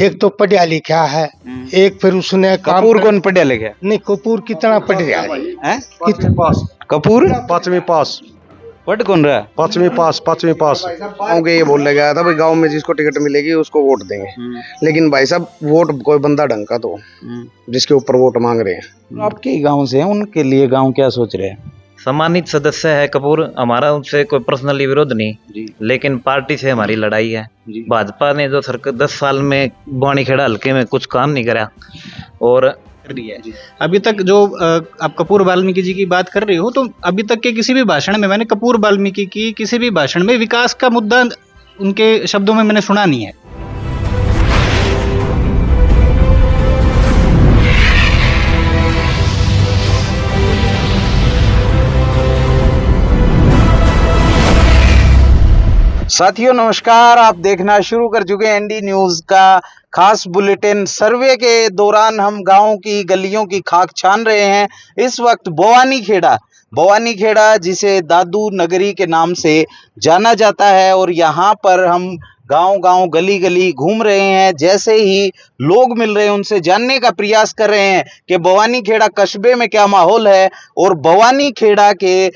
एक तो पढ़िया लिखा है, एक फिर उसने कपूर कौन पढ़िया लिखा नहीं, कपूर कितना पढ़िया है? पास कपूर 5वीं पास पढ़ कौन रहा? 5वीं पास। गाँव के ये बोल गया था भाई गांव में जिसको टिकट मिलेगी उसको वोट देंगे, लेकिन भाई साहब वोट कोई बंदा ढंग का तो जिसके ऊपर वोट मांग रहे हैं। आपके ही गांव से हैं, उनके लिए गांव क्या सोच रहे हैं? सम्मानित सदस्य है कपूर, हमारा उनसे कोई पर्सनली विरोध नहीं जी। लेकिन पार्टी से हमारी लड़ाई है। भाजपा ने जो सरकार 10 साल में बवानीखेड़ा हल्के में कुछ काम नहीं करा और रही है। अभी तक जो आप कपूर वाल्मीकि जी की बात कर रहे हो, तो अभी तक के किसी भी भाषण में मैंने कपूर वाल्मीकि की किसी भी भाषण में विकास का मुद्दा उनके शब्दों में मैंने सुना नहीं है। साथियों नमस्कार, आप देखना शुरू कर चुके हैं एनडी न्यूज का खास बुलेटिन। सर्वे के दौरान हम गांव की गलियों की खाक छान रहे हैं। इस वक्त बवानीखेड़ा जिसे दादू नगरी के नाम से जाना जाता है और यहाँ पर हम गांव गली गली घूम रहे हैं। जैसे ही लोग मिल रहे हैं उनसे जानने का प्रयास कर रहे हैं कि बवानीखेड़ा कस्बे में क्या माहौल है और बवानीखेड़ा के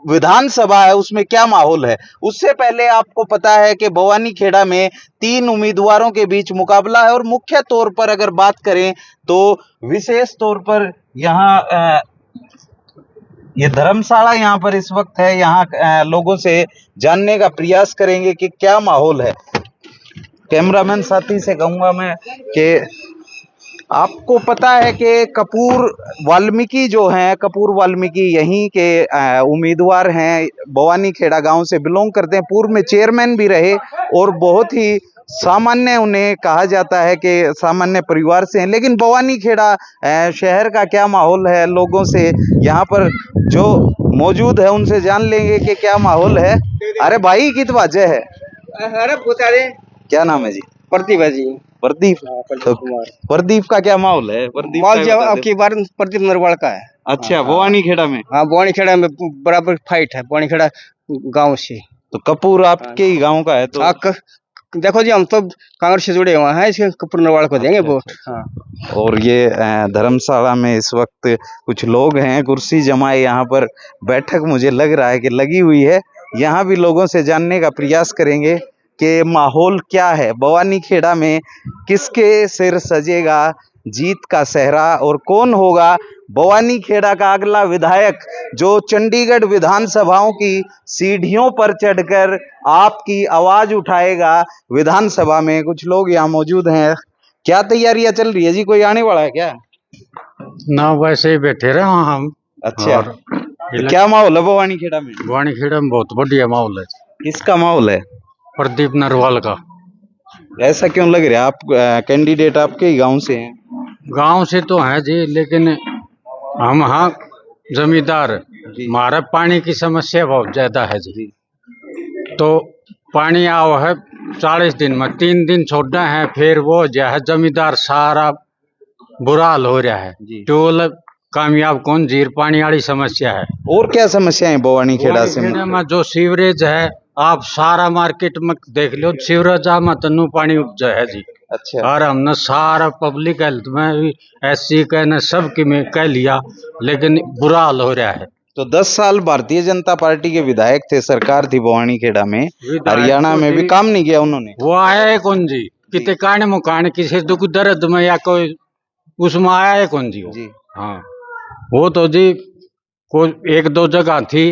विधानसभा है उसमें क्या माहौल है। उससे पहले आपको पता है कि बवानीखेड़ा में 3 उम्मीदवारों के बीच मुकाबला है और मुख्य तौर पर अगर बात करें तो विशेष तौर पर यहाँ ये धर्मशाला यहाँ पर इस वक्त है। यहाँ लोगों से जानने का प्रयास करेंगे कि क्या माहौल है। कैमरामैन साथी से कहूंगा मैं कि आपको पता है कि कपूर वाल्मीकि जो हैं, कपूर वाल्मीकि यहीं के उम्मीदवार हैं, बवानीखेड़ा गांव से बिलोंग करते हैं, पूर्व में चेयरमैन भी रहे और बहुत ही सामान्य उन्हें कहा जाता है कि सामान्य परिवार से हैं। लेकिन बवानीखेड़ा शहर का क्या माहौल है, लोगों से यहाँ पर जो मौजूद है उनसे जान लेंगे कि क्या माहौल है। अरे भाई कित वजह है? अरे बता दे, क्या नाम है जी? प्रतिभा जी। प्रदीप। प्रदीप कुमार। प्रदीप का क्या माहौल है? प्रदीप माहौल जो अब की बार प्रदीप नरवाल का है। अच्छा, बवानीखेड़ा में? हाँ, बवानीखेड़ा में बराबर फाइट है बवानीखेड़ा गांव से। तो कपूर आपके ही गांव का है तो देखो जी, हम तो कांग्रेस से जुड़े हुए हैं, इसके कपूर नरवाल को देंगे वोट। हाँ। और ये धर्मशाला में इस वक्त कुछ लोग हैं, कुर्सी जमाए यहाँ पर बैठक मुझे लग रहा है कि लगी हुई है। यहाँ भी लोगों से जानने का प्रयास करेंगे कि माहौल क्या है, बवानीखेड़ा में किसके सिर सजेगा जीत का सेहरा और कौन होगा बवानीखेड़ा का अगला विधायक जो चंडीगढ़ विधानसभाओं की सीढ़ियों पर चढ़कर आपकी आवाज उठाएगा विधानसभा में। कुछ लोग यहाँ मौजूद हैं। क्या तैयारियां चल रही है जी? कोई आने वाला है क्या? ना, वैसे ही बैठे रहे हम। अच्छा, तो क्या माहौल है बवानीखेड़ा में? बवानीखेड़ा में बहुत बढ़िया माहौल है। किसका माहौल है? प्रदीप नरवाल का। ऐसा क्यों लग रहा है? आप कैंडिडेट आपके ही गांव से हैं? गांव से तो है जी, लेकिन हम हाँ जमींदार, हमारा पानी की समस्या बहुत ज्यादा है जी। तो पानी आओ है 40 दिन में 3 दिन छोड़ना है, फिर वो जो है जमींदार सारा बुरा हाल हो रहा है। टोल कामयाब कौन, जीर पानी वाली समस्या है। और क्या समस्या है बवानीखेड़ा से? में जो सीवरेज है, आप सारा मार्केट में देख लो, सीवरेज में तन्नू पानी उपजा है जी। अच्छा। और हमने सारा पब्लिक हेल्थ में भी SC कहने सबकी में कह लिया, लेकिन बुरा हाल हो रहा है। तो 10 साल भारतीय जनता पार्टी के विधायक थे, सरकार थी बवानीखेड़ा में, हरियाणा में भी काम नहीं किया उन्होंने। वो आया है कौन जी? कितने काने मुकाने किसी दुख दर्द में या कोई उसमें आया है कौन जी? हाँ, वो तो जी कोई 1-2 जगह थी,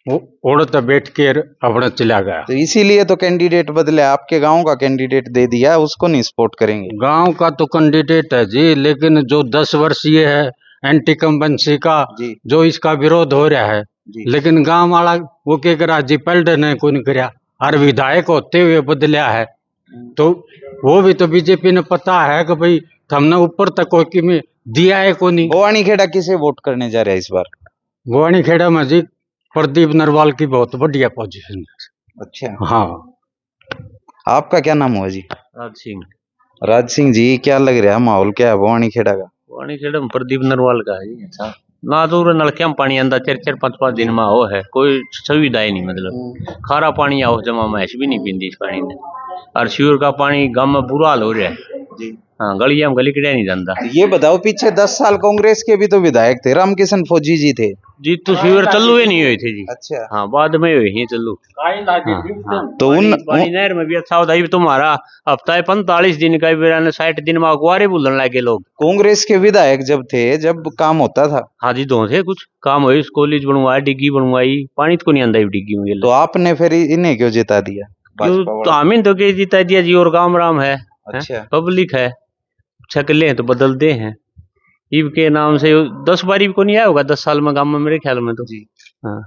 वो तो बैठ के अपना चला गया। तो इसीलिए तो कैंडिडेट बदले, आपके गांव का कैंडिडेट दे दिया, उसको नहीं सपोर्ट करेंगे? गांव का तो कैंडिडेट है जी, लेकिन जो 10 वर्षीय है एंटी कंबेंसी का जो इसका विरोध हो रहा है, लेकिन गांव वाला वो क्या करा जी, पलट ने कोई नहीं करा। और विधायक होते हुए बदलिया है, तो वो भी तो बीजेपी ने पता है कि भाई हमने ऊपर तक कोई में दिया है को नहीं। बवानीखेड़ा किसे वोट करने जा रहा है इस बार? बवानीखेड़ा में जी प्रदीप नरवाल की बहुत बढ़िया पोजीशन है। अच्छा। हाँ। आपका क्या नाम हुआ जी? राज सिंह। राज सिंह जी, क्या लग रहा है माहौल क्या है बवानीखेड़ा का? बवानीखेड़ा में प्रदीप नरवाल का है जी। अच्छा, ना तो उरे नलकिया में पानी आंदा 4-4 5-5 दिन में हो है, कोई सुविधा ही नहीं, मतलब खारा पानी आओ जमा मैश भी नहीं पींदी इस पानी ने। और शिवर का पानी गांव में बुरा हाल हो रहा है जी। हाँ, गलिया में गली कड़िया नहीं जाता। ये बताओ, पीछे 10 साल कांग्रेस के भी तो विधायक थे, रामकिशन फौजी जी थे। जी तो शिवर चालू ही नहीं हुई थी जी। अच्छा। हाँ, बाद में हुई ही चालू। तो उन पानी नहर में भी अच्छा होता है। तुम्हारा हफ्ता है 45 दिन का, 60 दिन में अखबारे बोलने लगे लोग। कांग्रेस के विधायक जब थे, जब काम होता था। हाँ जी, दो थे कुछ काम हुई, कॉलेज बनवाया, डिग्गी बनवाई, पानी तो नहीं आंदा डिग्गी में। तो आपने फिर इन्हें क्यों जिता दिया? तो हमें तो के जिता दिया जी, और गाँव राम है। अच्छा। पब्लिक है, छकले हैं तो बदलते हैं। ईब के नाम से 10 बारी को नहीं आया होगा 10 साल में गांव में, मेरे ख्याल में तो जी। हाँ।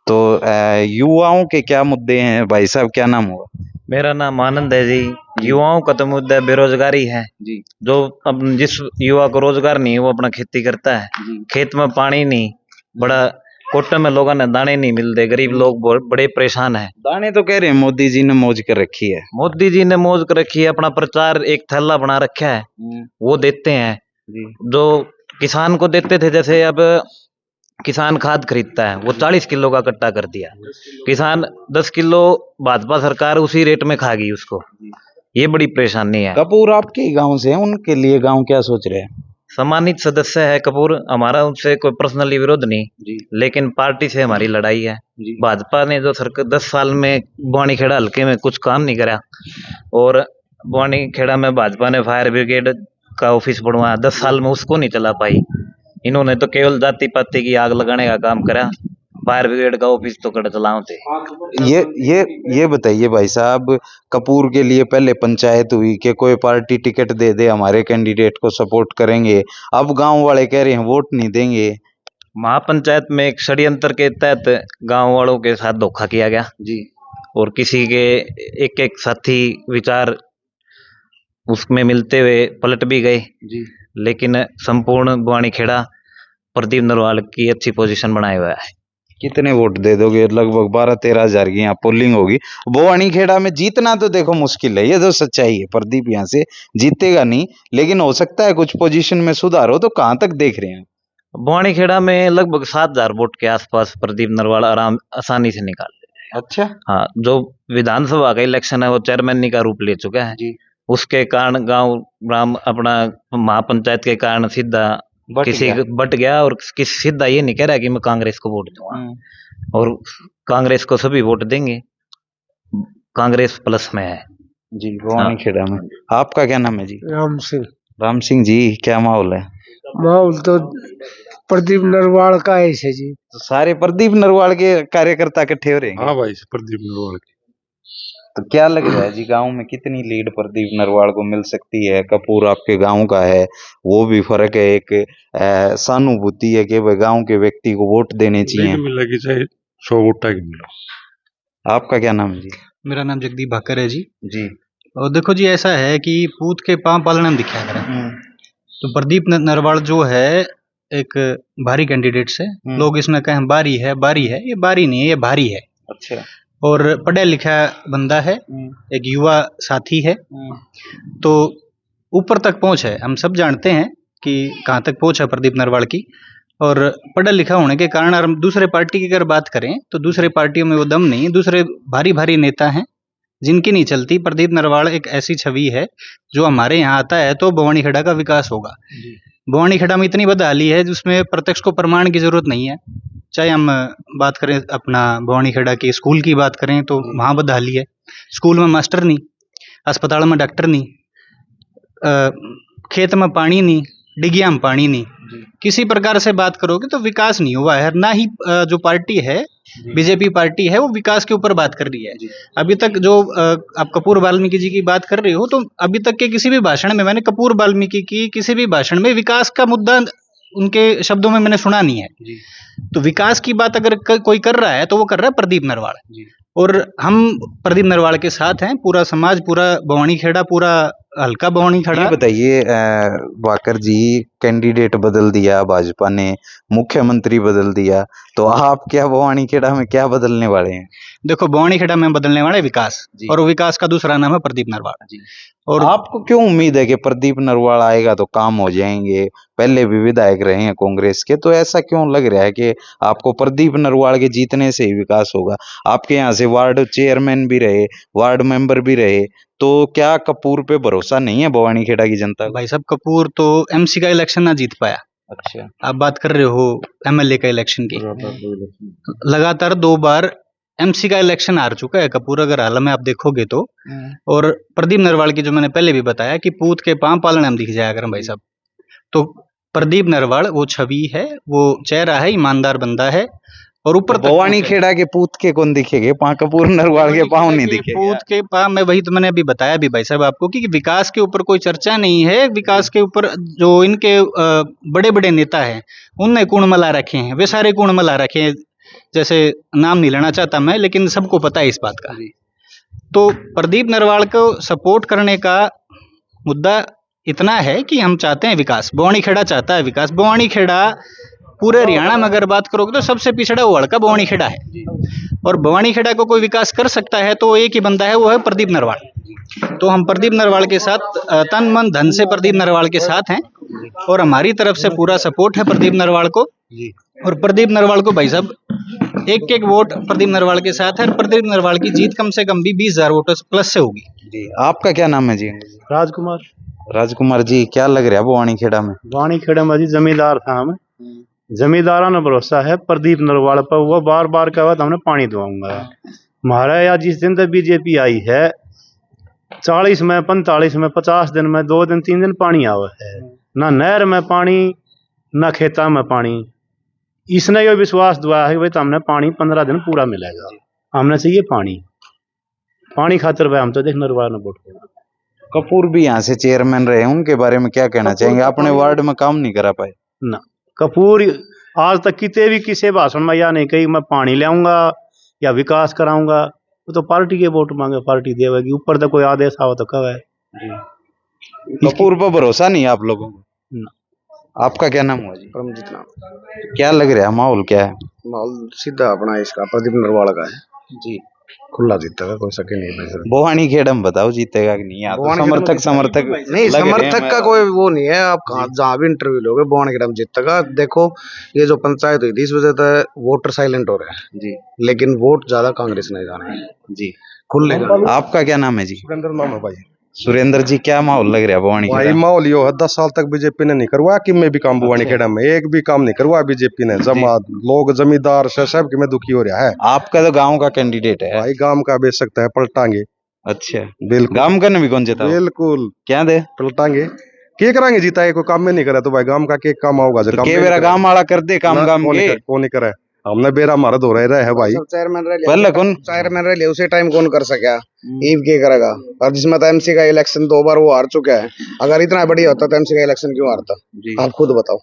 तो युवाओं के क्या मुद्दे हैं भाई साहब, क्या नाम हुआ? मेरा नाम आनंद है जी। युवाओं का तो मुद्दा बेरोजगारी है जी। जो अब जिस युवा को रोजगार नहीं है वो अपना खेती करता है, खेत में पानी नहीं, बड़ा कोटे में लोगों ने दाने नहीं मिलते, गरीब लोग बड़े परेशान हैं। दाने तो कह रहे हैं मोदी जी ने मौज कर रखी है। मोदी जी ने मौज कर रखी है, अपना प्रचार एक थैला बना रखा है, वो देते हैं जी। जो किसान को देते थे। जैसे अब किसान खाद खरीदता है, वो 40 किलो का कट्टा कर दिया, किसान 10 किलो भाजपा सरकार उसी रेट में खा गई उसको। ये बड़ी परेशानी है। कपूर आपके गांव से हैं, उनके लिए गांव क्या सोच रहे हैं? सम्मानित सदस्य है कपूर, हमारा उनसे कोई पर्सनली विरोध नहीं जी। लेकिन पार्टी से हमारी लड़ाई है। भाजपा ने जो सरकार 10 साल में बवानीखेड़ा हल्के में कुछ काम नहीं करा, और बवानीखेड़ा में भाजपा ने फायर ब्रिगेड का ऑफिस बनवाया, 10 साल में उसको नहीं चला पाई। इन्होंने तो केवल जाति पाति की आग लगाने का काम करा, फायर ब्रिगेड का ऑफिस तो कड़ चलाओ थे। ये बताइए भाई साहब, कपूर के लिए पहले पंचायत हुई कि कोई पार्टी टिकट दे दे, हमारे कैंडिडेट को सपोर्ट करेंगे, अब गांव वाले कह रहे हैं वोट नहीं देंगे। महापंचायत में एक षड्यंत्र के तहत गांव वालों के साथ धोखा किया गया जी। और किसी के एक साथी विचार उसमें मिलते हुए पलट भी गए जी। लेकिन संपूर्ण बवानीखेड़ा प्रदीप नरवाल की अच्छी पोजीशन बनाए हुआ है। कितने वोट दे दोगे? लगभग 12-13 हजार की यहाँ पोलिंग होगी। बवानीखेड़ा में जीतना तो देखो मुश्किल है, ये तो सच्चाई है। प्रदीप यहाँ से जीतेगा नहीं, लेकिन हो सकता है कुछ पोजीशन में सुधार हो। तो कहाँ तक देख रहे हैं? बवानीखेड़ा में लगभग 7,000 वोट के आसपास प्रदीप नरवाल आसानी से निकाल ले। अच्छा। हाँ, जो विधानसभा का इलेक्शन है वो चेयरमैन का रूप ले चुका है जी। उसके कारण गांव ग्राम अपना महापंचायत के कारण सीधा किसी बट गया, और किसी सीधा ये नहीं कह रहा कि मैं कांग्रेस को वोट दूंगा, और कांग्रेस को सभी वोट देंगे, कांग्रेस प्लस में है जी बवानीखेड़ा में। आपका क्या नाम है जी? राम सिंह। राम सिंह जी, क्या माहौल है? माहौल तो प्रदीप नरवाल का ऐसे जी। तो सारे प्रदीप नरवाल के कार्यकर्ता इकट्ठे हो रहे हैं? हाँ भाई, प्रदीप नरवाल के। तो क्या लग रहा है जी, गांव में कितनी लीड प्रदीप नरवाल को मिल सकती है? कपूर आपके गांव का है, वो भी फर्क है, एक सहानुभूति है कि भाई गांव के व्यक्ति को वोट देने चाहिए। मिलेगी चाहे 100 वोट की मिलो। आपका क्या नाम है जी? मेरा नाम जगदीप भाकर है जी। जी। और देखो जी, ऐसा है कि पूत के पांव पालना में दिखाया करें। तो प्रदीप नरवाल जो है एक भारी कैंडिडेट से, लोग इसमें कहें बारी है, ये बारी नहीं है, ये भारी है। अच्छा। और पढ़ा लिखा बंदा है, एक युवा साथी है, तो ऊपर तक पहुंच है। हम सब जानते हैं कि कहाँ तक पहुंच है प्रदीप नरवाल की, और पढ़ा लिखा होने के कारण हम दूसरे पार्टी की अगर बात करें तो दूसरे पार्टियों में वो दम नहीं। दूसरे भारी भारी नेता हैं जिनकी नहीं चलती। प्रदीप नरवाल एक ऐसी छवि है जो हमारे यहाँ आता है तो बवानीखेड़ा का विकास होगा। बवानीखेड़ा में इतनी बदहाली है जिसमें प्रत्यक्ष को प्रमाण की जरूरत नहीं है। चाहे हम बात करें अपना बवानीखेड़ा की स्कूल की बात करें तो वहाँ बदहाली है, स्कूल में मास्टर नहीं, अस्पताल में डॉक्टर नहीं, खेत में पानी नहीं, डिगिया में पानी नहीं, किसी प्रकार से बात करोगे तो विकास नहीं हुआ है। ना ही जो पार्टी है बीजेपी पार्टी है वो विकास के ऊपर बात कर रही है। अभी तक जो आप कपूर वाल्मीकि जी की बात कर रहे हो, तो अभी तक के किसी भी भाषण में मैंने कपूर वाल्मीकि की किसी भी भाषण में विकास का मुद्दा उनके शब्दों में मैंने सुना नहीं है। तो विकास की बात अगर कोई कर रहा है तो वो कर रहा है प्रदीप नरवाल, और हम प्रदीप नरवाल के साथ हैं। पूरा समाज, पूरा बवानीखेड़ा, पूरा हल्का बवानी ये खड़ा। बताइए, वाकर जी कैंडिडेट बदल दिया भाजपा ने, मुख्यमंत्री बदल दिया, तो आप क्या भवानी खेड़ा में क्या बदलने वाले हैं? देखो, बवानी खेड़ा में बदलने वाला है विकास, जी। और विकास का दूसरा नाम है प्रदीप नरवाल जी। और आपको क्यों उम्मीद है कि प्रदीप नरवाल आएगा तो काम हो जाएंगे? पहले भी विधायक रहे हैं कांग्रेस के, तो ऐसा क्यों लग रहा है कि आपको प्रदीप नरवाल के जीतने से ही विकास होगा? आपके यहाँ से वार्ड चेयरमैन भी रहे, वार्ड मेंबर भी रहे, तो क्या कपूर पे भरोसा नहीं है भवानी खेड़ा की जनता का? भाई साहब, कपूर तो एमसी का इलेक्शन ना जीत पाया। अच्छा। आप बात कर रहे हो एमएलए का इलेक्शन की, लगातार 2 बार एमसी का इलेक्शन हार चुका है कपूर, अगर हाल में आप देखोगे तो। और प्रदीप नरवाल की, जो मैंने पहले भी बताया कि पूत के पांव पालने हम दिख जाया करें भाई साहब, तो प्रदीप नरवाल वो छवि है, वो चेहरा है, ईमानदार बंदा है। और ऊपर भवानी खेड़ा के पूत के कौन दिखेंगे? कपूर नरवाल के पाँव नहीं दिखेंगे। पूत के पांव में, वही तो मैंने अभी बताया भी भाई साहब आपको कि विकास के ऊपर कोई चर्चा नहीं है। विकास के ऊपर जो इनके बड़े बड़े नेता हैं उनने कुण मला रखे हैं, वे सारे कुण मला रखे हैं, जैसे नाम नहीं लेना चाहता मैं, लेकिन सबको पता है इस बात का। तो प्रदीप नरवाल को सपोर्ट करने का मुद्दा इतना है कि हम चाहते हैं विकास, बवानी खेड़ा चाहता है विकास। बवानी खेड़ा पूरे हरियाणा में अगर बात करोगे तो सबसे पिछड़ा वो हल्का बवानी खेड़ा है, और बवानी खेड़ा को कोई विकास कर सकता है तो एक ही बंदा है, वो है प्रदीप नरवाल। तो हम प्रदीप नरवाल के साथ, तन मन धन से प्रदीप नरवाल के साथ हैं, और हमारी तरफ से पूरा सपोर्ट है प्रदीप नरवाल को। और प्रदीप नरवाल को भाई साहब एक एक वोट प्रदीप नरवाल के साथ है, और प्रदीप नरवाल की जीत कम से कम भी 20,000 वोटों प्लस से होगी। जी। आपका क्या नाम है जी? राजकुमार। राजकुमार जी, क्या लग रहा है भवानी खेड़ा में? वाणी खेड़ा में जी जमींदार था हम, जमींदारा ने भरोसा है प्रदीप नरवाल पर, वो बार बार कहा था हमने पानी दवाऊंगा। हमारा या जिस दिन तक बीजेपी आई है 40 में 45 में 50 दिन में 2 दिन 3 दिन पानी आवा है, ना नहर में पानी ना खेता में पानी। इसने ये विश्वास दुआ है कि भाई तो हमने पानी 15 दिन पूरा मिलेगा, हमने चाहिए पानी। पानी खातिर भाई हम तो देख नरवाल ने वोट किया। कपूर भी यहाँ से चेयरमैन रहे, उनके बारे में क्या कहना चाहेंगे? अपने वार्ड में काम नहीं करा पाए ना। कपूर आज तक कितने भी किसी भाषण में या नहीं कही मैं पानी ले आऊंगा या विकास कराऊंगा, वो तो पार्टी के वोट मांगे, पार्टी देवेगी, ऊपर तक कोई आदेश आवा तो कब है। कपूर पर भरोसा नहीं आप लोगों को? आपका क्या नाम हुआ जी? परमजीत नाम। क्या लग रहा है, माहौल क्या है? माहौल सीधा अपना इसका प्रदीप नरवाल का है जी। खुला जीतेगा, कोई शक नहीं है। भवानी खेड़ा में बताओ जीतेगा कि नहीं? यहाँ तो समर्थक नहीं, लग रहे हैं, समर्थक का कोई वो नहीं है। आप जहाँ भी इंटरव्यू लोगे भवानी खेड़ा में जीतेगा। देखो, ये जो पंचायत हुई थी इस वजह से वोटर साइलेंट हो रहे हैं जी, लेकिन वोट ज्यादा कांग्रेस नहीं जाने जी। खुलेगा। आपका क्या नाम है जी? सुरेंद्र नाम है भाई। सुरेंद्र जी, क्या माहौल लग रहा है भवानी भाई खेड़ा? माहौल यो है, 10 साल तक बीजेपी ने नहीं करवाया कि मैं भी काम भवानी खेड़ा में एक भी काम नहीं करवाया बीजेपी ने। जमात लोग जमींदार से सब की में दुखी हो रहा है। आपका तो गांव का कैंडिडेट है भाई गांव का बेच सकता है, पलटांगे। अच्छा, बिल्कुल गांव का भी कौन जीता? बिल्कुल क्या दे पलटांगे। के कराएंगे जीता है, कोई काम में नहीं करा तो भाई गांव का के काम होगा जो काम के मेरा गांव वाला कर दे काम गांव के कौन नहीं करे। हमने बेरा मारा धो रहे है भाई। चेयरमैन रह पहले कौन चेयरमैन रह लिया उसी टाइम कौन कर सका, ईव के करेगा। और जिसमें तो एमसी का इलेक्शन 2 बार वो हार चुका है। अगर इतना बढ़िया होता तो एमसी का इलेक्शन क्यों हारता, आप खुद बताओ।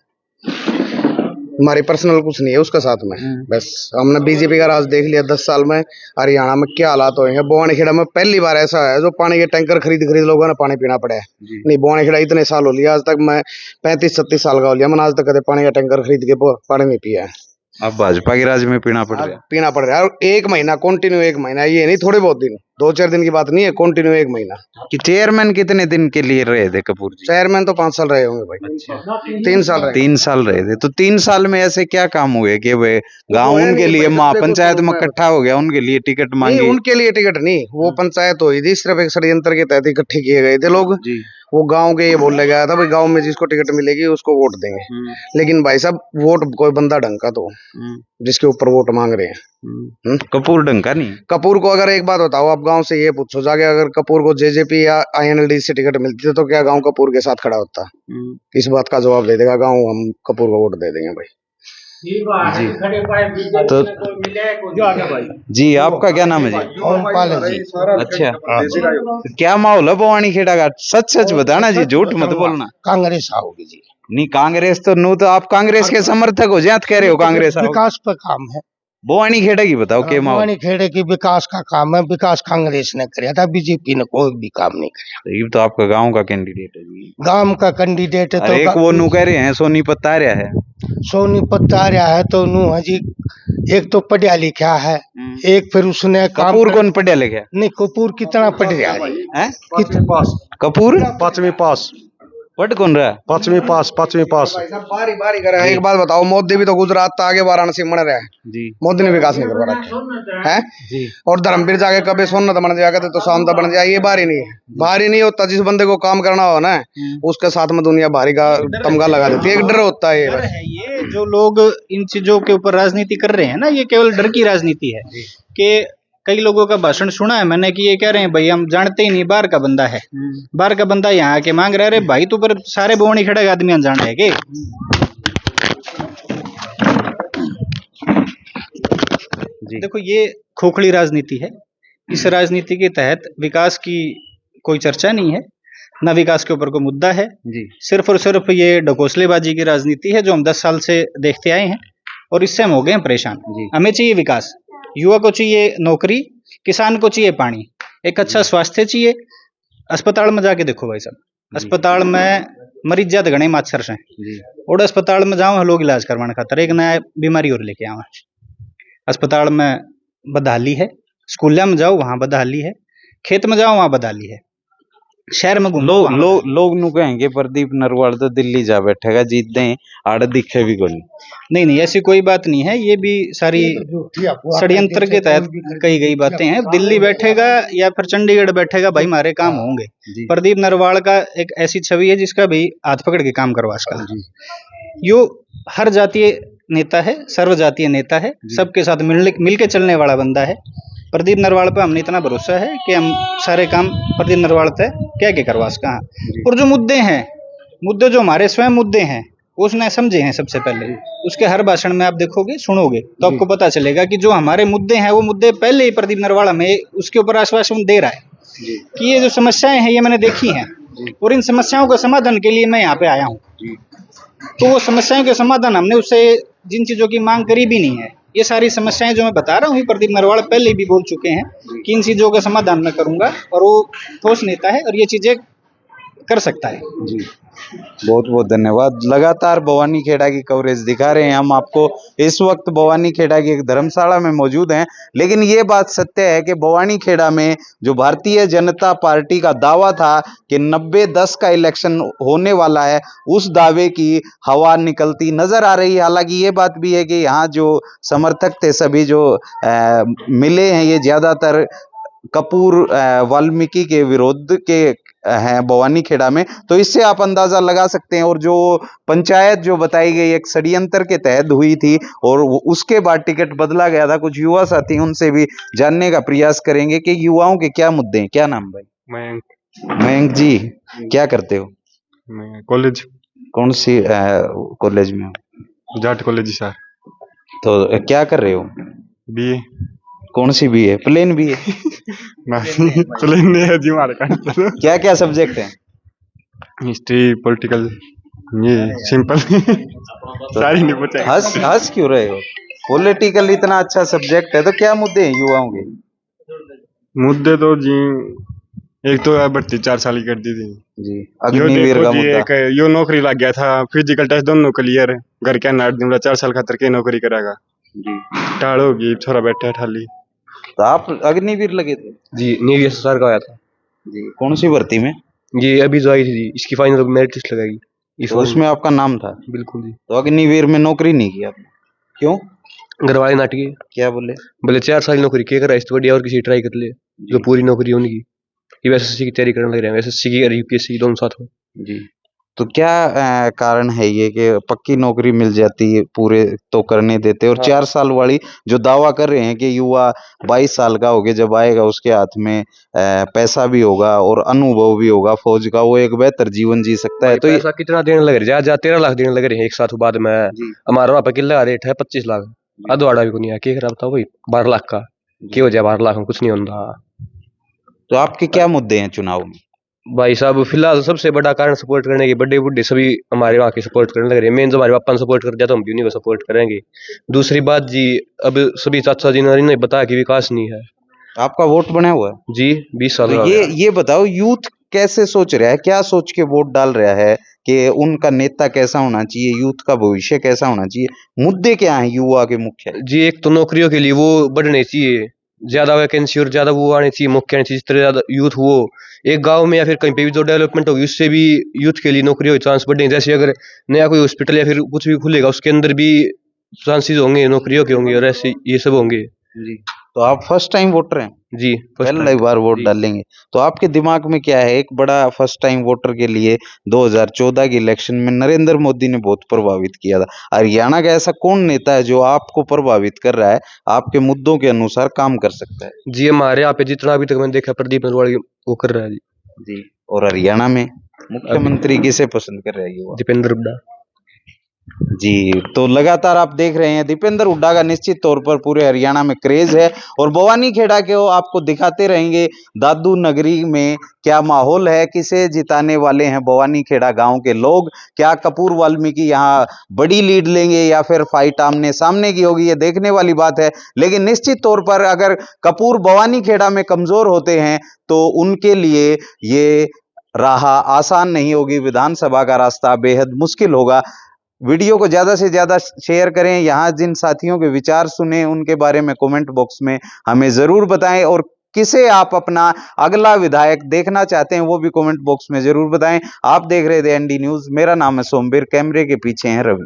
हमारी पर्सनल कुछ नहीं है उसके साथ में, बस हमने बीजेपी का राज देख लिया 10 साल में। हरियाणा में क्या हालात हुए हैं। भवानी खेड़ा में पहली बार ऐसा है जो पानी के टैंकर खरीद लोगों ने पानी पीना पड़ा है। नहीं, भवानी खेड़ा इतने साल हो लिया, आज तक मैं 35-36 साल का हो लिया, मैंने आज तक कभी पानी का टैंकर खरीद के पानी नहीं पिया है। अब भाजपा के राज में पीना पड़ रहा है। पीना पड़ रहा है, और 1 महीना कंटिन्यू, 1 महीना, ये नहीं थोड़े बहुत दिन, 2-4 दिन की बात नहीं है, कंटिन्यू 1 महीना। कि चेयरमैन कितने दिन के लिए रहे थे कपूर जी? चेयरमैन तो 5 साल रहे होंगे भाई। 3 साल रहे। 3 साल रहे थे, तो 3 साल में ऐसे क्या काम हुए कि वे गाँव उनके लिए महापंचायत में इकट्ठा हो गया, उनके लिए टिकट मांगी? उनके लिए टिकट नहीं, वो पंचायत हुई थी, सिर्फ एक षड्यंत्र के तहत इकट्ठे किए गए थे लोग। वो गांव के ये बोलने गया था भाई गांव में जिसको टिकट मिलेगी उसको वोट देंगे। लेकिन भाई साहब वोट कोई बंदा ढंग का तो जिसके ऊपर वोट मांग रहे हैं। कपूर ढंग का नहीं। कपूर को अगर एक बात बताओ, आप गांव से ये पूछो जाके, अगर कपूर को जेजेपी या आईएनएलडी से टिकट मिलती है तो क्या गांव कपूर के साथ खड़ा होता? इस बात का जवाब दे देगा गांव, हम कपूर को वोट दे देंगे भाई। जी, तो जी आपका क्या नाम है जी? ओमपाल जी। अच्छा, तो क्या माहौल है भवानी खेड़ा का? सच सच बताना जी, झूठ मत बोलना। कांग्रेस आओगी जी। नहीं, कांग्रेस तो नू तो आप कांग्रेस के समर्थक हो जात कह रहे हो, कांग्रेस आओ। विकास पर काम है। भवानी खेड़ा की बताओ के माहौल। भवानी खेड़े की विकास का काम है, विकास कांग्रेस ने किया था, बीजेपी ने कोई भी काम नहीं किया। ये तो आपका गांव का कैंडिडेट है जी। गांव का कैंडिडेट है अरे एक वो नू कह रहे हैं सोनीपत आ रहा है। सोनीपत आ रहा है तो नू हजी एक तो पढ़िया लिखा है, एक फिर उसने काम कपूर कौन पढ़िया लिखा नहीं, कपूर कितना पढ़िया है? कपूर पांचवी पास पढ़ कौन रहा है? पांचवी पास बारी बारी कर रहे हैं। एक बात बताओ, मोदी भी तो गुजरात था, आगे वाराणसी मर रहा है जी। मोदी ने विकास नहीं करवा रखा है जी। और धर्मवीर जाके कभी सोना बन जाएगा तो शांता बन जाए, ये बारी नहीं है। बारी नहीं होता, जिस बंदे को काम करना हो ना उसके साथ में दुनिया भारी का तमगा लगा देती है। एक डर होता है ये जो लोग इन चीजों के ऊपर राजनीति कर रहे हैं ना, ये केवल डर की राजनीति है। कि कई लोगों का भाषण सुना है मैंने कि ये कह रहे हैं भाई हम जानते ही नहीं, बाहर का बंदा है, बाहर का बंदा यहाँ आके मांग रहा है। अरे भाई, तो पर सारे भवानी खेड़ा के आदमी अनजान है के? देखो, ये खोखली राजनीति है। इस राजनीति के तहत विकास की कोई चर्चा नहीं है, ना विकास के ऊपर कोई मुद्दा है जी। सिर्फ और सिर्फ ये ढकोसलेबाजी की राजनीति है जो हम 10 साल से देखते आए हैं, और इससे हम हो गए हैं परेशान। हमें चाहिए विकास, युवा को चाहिए नौकरी, किसान को चाहिए पानी, एक अच्छा स्वास्थ्य चाहिए। अस्पताल में जाके देखो भाई साहब, अस्पताल में मरीज ज्यादा घने मच्छर से, और अस्पताल में जाओ लोग इलाज करवाने खातर एक नया बीमारी और लेके आवा। अस्पताल में बदहाली है, स्कूल में जाओ वहां बदहाली है, खेत में जाओ वहां बदहाली है, शहर में घूमो लोग नु कहेंगे प्रदीप नरवाल तो दिल्ली जा बैठेगा, जीत दें आड़ दिखे भी गोली। नहीं, ऐसी कोई बात नहीं है। ये भी सारी षड्यंत्र के तहत कही गई बातें हैं। दिल्ली बैठेगा या फिर चंडीगढ़ बैठेगा, भाई हमारे काम होंगे। प्रदीप नरवाल का एक ऐसी छवि है जिसका भी हाथ पकड़ के काम करवा सका। यो हर जातीय नेता है, सर्व जातीय नेता है, सबके साथ मिलके चलने वाला बंदा है। प्रदीप नरवाल पे हमने इतना भरोसा है कि हम सारे काम प्रदीप नरवाल से क्या करवा सका। और जो मुद्दे जो हमारे स्वयं मुद्दे हैं उसने समझे हैं सबसे पहले। उसके हर भाषण में आप देखोगे, सुनोगे तो आपको पता चलेगा कि जो हमारे मुद्दे हैं वो मुद्दे पहले ही प्रदीप नरवाल हमें उसके ऊपर आश्वासन दे रहा है कि ये जो समस्याएं हैं ये मैंने देखी हैं, और इन समस्याओं के समाधान के लिए मैं यहाँ पे आया हूँ। तो वो समस्याओं के समाधान हमने उससे जिन चीजों की मांग करी भी नहीं है, ये सारी समस्याएं जो मैं बता रहा हूँ प्रदीप नरवाल पहले भी बोल चुके हैं कि इन चीजों का समाधान मैं करूंगा, और वो ठोस नेता है और ये चीजें कर सकता है जी। बहुत बहुत धन्यवाद। लगातार भवानी खेड़ा की कवरेज दिखा रहे हैं हम आपको। इस वक्त भवानी खेड़ा की एक धर्मशाला में मौजूद हैं, लेकिन ये बात सत्य है कि भवानी खेड़ा में जो भारतीय जनता पार्टी का दावा था कि 90-10 का इलेक्शन होने वाला है, उस दावे की हवा निकलती नजर आ रही है। हालांकि ये बात भी है कि यहाँ जो समर्थक थे सभी जो मिले हैं, ये ज्यादातर कपूर वाल्मीकि के विरोध के हैं भवानी खेड़ा में, तो इससे आप अंदाजा लगा सकते हैं। और जो पंचायत जो बताई गई एक षड्यंत्र के तहत हुई थी और उसके बाद टिकट बदला गया था। कुछ युवा साथी उनसे भी जानने का प्रयास करेंगे कि युवाओं के क्या मुद्दे हैं। क्या नाम भाई? मयंक जी, क्या करते हो? मैं कॉलेज। कौन सी कॉलेज में हो? Jat college sir. तो क्या कर रहे हो? बीए। कौन सी बीए? Plain BA? प्लेन नहीं है जी हमारे का। क्या क्या सब्जेक्ट हैं? हिस्ट्री, पॉलिटिकल, ये सिंपल। सारी नहीं पूछा। हंस क्यों रहे हो? पॉलिटिकल इतना अच्छा सब्जेक्ट है तो क्या मुद्दे हैं युवाओं के? मुद्दे तो जी एक तो भर्ती 4 साल की कर दी थी जी, अग्निवीर का मुद्दा। एक यो नौकरी लग गया था, फिजिकल टेस्ट दोनों क्लियर, घर क्या नाट दूंगा 4 साल खातर के नौकरी करेगा जी। टाड़ होगी, छोरा बैठा है ठाली। तो आप अग्निवीर लगे थे जी? न्यू सर का आया था जी। कौन सी भर्ती में? ये अभी जो आई थी जी, इसकी फाइनल मेरिट लिस्ट लगाई इस उसमें आपका नाम था? बिल्कुल जी। तो अग्निवीर में नौकरी नहीं की आपने, क्यों? घर वाले नाटकी क्या बोले? 4 साल नौकरी क्या कर इससे बढ़िया और किसी ट्राई कर ले जो पूरी नौकरी उनकी। ये एसएससी की तैयारी करने लग रहे हैं, एसएससी की और यूपीएससी दोनों साथ हो जी। तो क्या कारण है ये कि पक्की नौकरी मिल जाती है पूरे तो करने देते, और 4 साल वाली जो दावा कर रहे हैं कि युवा 22 साल का होके जब आएगा उसके हाथ में पैसा भी होगा और अनुभव भी होगा फौज का, वो एक बेहतर जीवन जी सकता है। तो पैसा कितना देने लग रहे हैं? 13 लाख देने लग रहे हैं एक साथ बाद में। हमारा वहाँ पे किला रेट है 25 लाख, अधवाड़ा भी को नहीं है। क्या खराब था भाई 12 लाख का, क्या हो जाए 12 लाख में कुछ नहीं होता। तो आपके क्या मुद्दे हैं चुनाव में? भाई साहब फिलहाल सबसे बड़ा कारण सपोर्ट करने की, बड़े बुढ़े सभी हमारे वहाँ की सपोर्ट करने लग रहे हैं। मेन जो हमारे पापा ने सपोर्ट कर दिया तो हम भी उन्हीं को सपोर्ट करेंगे। दूसरी बात जी, अब सभी चाचा जी ने बताया कि विकास नहीं है। आपका वोट बना हुआ है जी 20 साल तो का हो गया। ये बताओ यूथ कैसे सोच रहा है, क्या सोच के वोट डाल रहा है कि उनका नेता कैसा होना चाहिए, यूथ का भविष्य कैसा होना चाहिए, मुद्दे क्या हैं युवा के मुख्य? जी एक तो नौकरियों के लिए वो बढ़ने चाहिए, ज्यादा वैकेंसी और ज्यादा वो आने चाहिए, मुख्य आने चाहिए। जिस तरह ज्यादा यूथ वो एक गांव में या फिर कहीं पे भी जो डेवलपमेंट होगी उससे भी यूथ के लिए नौकरियों के चांस बढ़ेंगे। जैसे अगर नया कोई हॉस्पिटल या फिर कुछ भी खुलेगा उसके अंदर भी चांसेस होंगे नौकरियों के होंगे, और ऐसे ये सब होंगे। जी तो आप फर्स्ट टाइम वोटर हैं? जी पहली बार वोट डालेंगे तो आपके दिमाग में क्या है? एक बड़ा फर्स्ट टाइम वोटर के लिए 2014 के इलेक्शन में नरेंद्र मोदी ने बहुत प्रभावित किया था। हरियाणा का ऐसा कौन नेता है जो आपको प्रभावित कर रहा है, आपके मुद्दों के अनुसार काम कर सकता है? जी हमारे यहाँ पे जितना अभी तक मैंने देखा प्रदीप नरवाल वो कर रहा है जी और हरियाणा में मुख्यमंत्री किसे पसंद कर रहे हैं युवा? दीपेंद्र हुड्डा। जी तो लगातार आप देख रहे हैं दीपेंद्र हुड्डा का निश्चित तौर पर पूरे हरियाणा में क्रेज है और भवानी खेड़ा के आपको दिखाते रहेंगे दादू नगरी में क्या माहौल है, किसे जिताने वाले हैं भवानी खेड़ा गांव के लोग। क्या कपूर वाल्मीकि यहाँ बड़ी लीड लेंगे या फिर फाइट आमने सामने की होगी, ये देखने वाली बात है। लेकिन निश्चित तौर पर अगर कपूर भवानी खेड़ा में कमजोर होते हैं तो उनके लिए ये राह आसान नहीं होगी, विधानसभा का रास्ता बेहद मुश्किल होगा। वीडियो को ज्यादा से ज्यादा शेयर करें, यहाँ जिन साथियों के विचार सुने उनके बारे में कमेंट बॉक्स में हमें जरूर बताएं और किसे आप अपना अगला विधायक देखना चाहते हैं वो भी कमेंट बॉक्स में जरूर बताएं। आप देख रहे थे एनडी न्यूज, मेरा नाम है सोमवीर, कैमरे के पीछे हैं रवि।